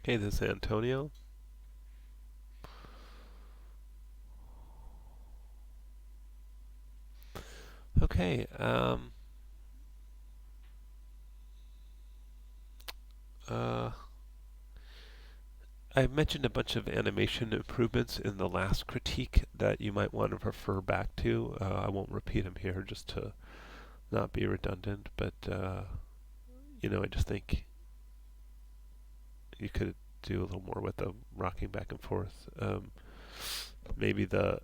Hey, this is Antonio. Okay, uh, I mentioned a bunch of animation improvements in the last critique that you might want to refer back to. I won't repeat them here just to not be redundant, but I just think you could do a little more with the rocking back and forth. Maybe the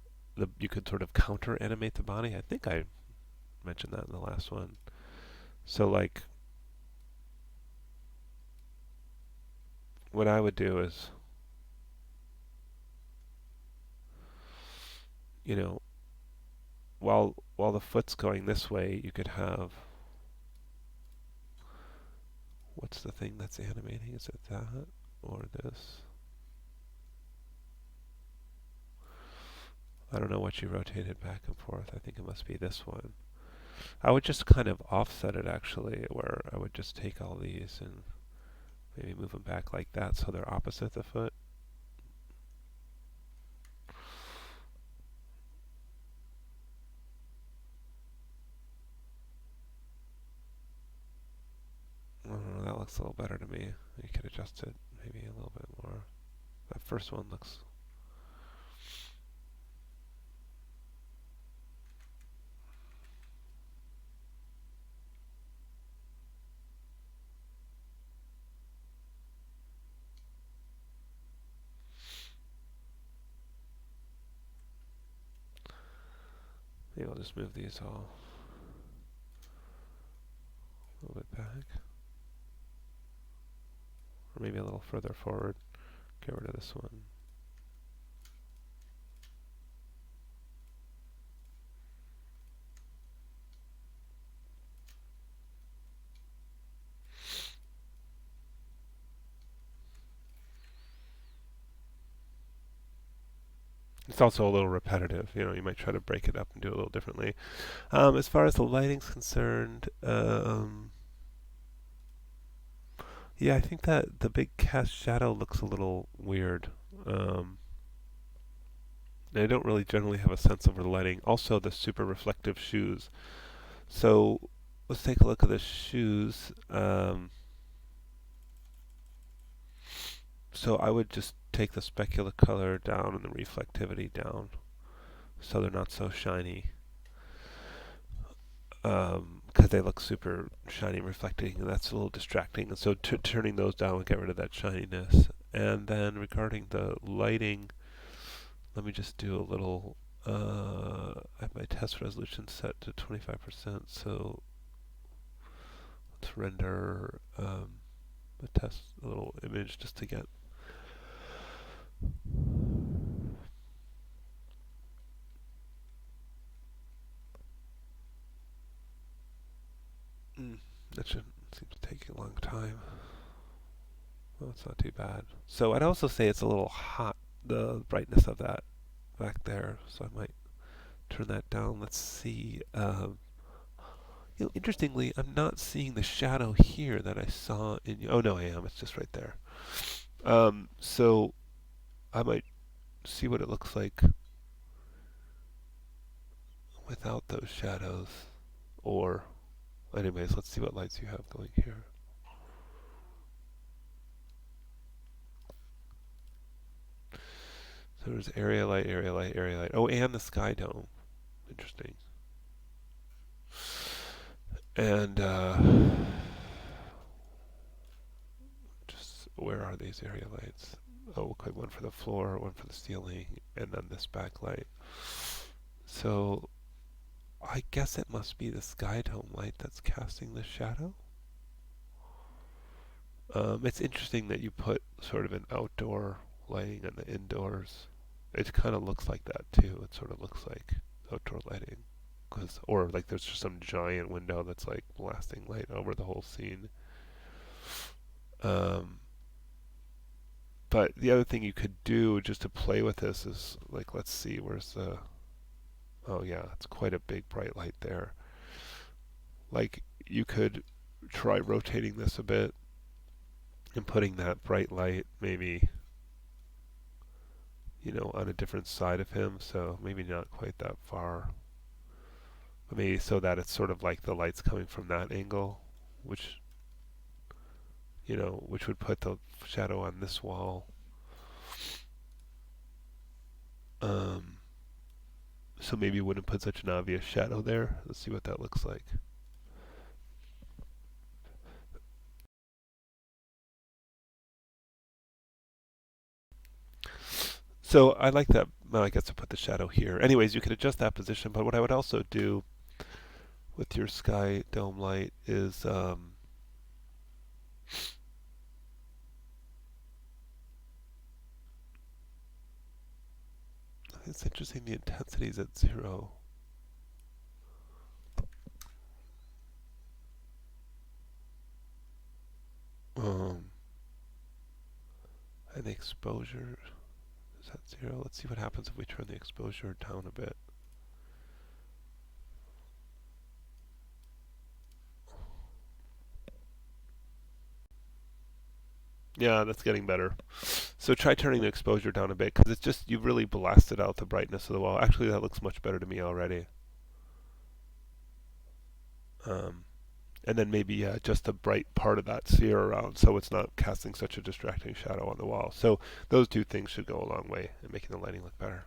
you could sort of counter animate the body. I think I mentioned that in the last one. So like what I would do is, you know, while the foot's going this way, you could have what's the thing that's animating? Is it that or this? I don't know what you rotated back and forth. I think it must be this one. I would just kind of offset it actually, where I would just take all these and maybe move them back like that so they're opposite the foot. I don't know, that looks a little better to me. You could adjust it maybe a little bit more. That first one looks. Maybe I'll just move these all a little bit back, or maybe a little further forward. Get rid of this one. It's also a little repetitive. You might try to break it up and do it a little differently. As far as the lighting's concerned, yeah, I think that the big cast shadow looks a little weird. Um, I don't really generally have a sense of the lighting. Also, the super reflective shoes. So let's take a look at the shoes. So I would just take the specular color down and the reflectivity down, so they're not so shiny. Because they look super shiny and reflecting, and that's a little distracting. And so turning those down would get rid of that shininess. And then regarding the lighting, let me just do a little. I have my test resolution set to 25%, so let's render a little image just to get. Mm, that shouldn't seem to take a long time. Well, it's not too bad. So I'd also say it's a little hot, the brightness of that back there. So I might turn that down. Let's see. Interestingly, I'm not seeing the shadow here that I saw in. Oh no, I am. It's just right there. So I might see what it looks like without those shadows. Or, anyways, let's see what lights you have going here. So there's area light, area light, area light. Oh, and the sky dome. Interesting. And just where are these area lights? Oh, okay, one for the floor, one for the ceiling, and then this backlight. So I guess it must be the sky dome light that's casting the shadow. It's interesting that you put sort of an outdoor lighting on the indoors. It kind of looks like that too. It sort of looks like outdoor lighting, or like there's just some giant window that's like blasting light over the whole scene. Um, but the other thing you could do just to play with this is like, let's see, where's the? Oh yeah, it's quite a big bright light there. Like you could try rotating this a bit and putting that bright light maybe, on a different side of him, so maybe not quite that far. But maybe so that it's sort of like the light's coming from that angle, which, which would put the shadow on this wall. Um, so maybe it wouldn't put such an obvious shadow there. Let's see what that looks like. So I like that. Well, I guess to put the shadow here. Anyways, you could adjust that position, but what I would also do with your sky dome light is it's interesting the intensity is at 0. Um, and the exposure is at 0. Let's see what happens if we turn the exposure down a bit. Yeah, that's getting better. So try turning the exposure down a bit because it's just you've really blasted out the brightness of the wall. Actually, that looks much better to me already. Um, and then maybe just the bright part of that sphere around so it's not casting such a distracting shadow on the wall. So those two things should go a long way in making the lighting look better.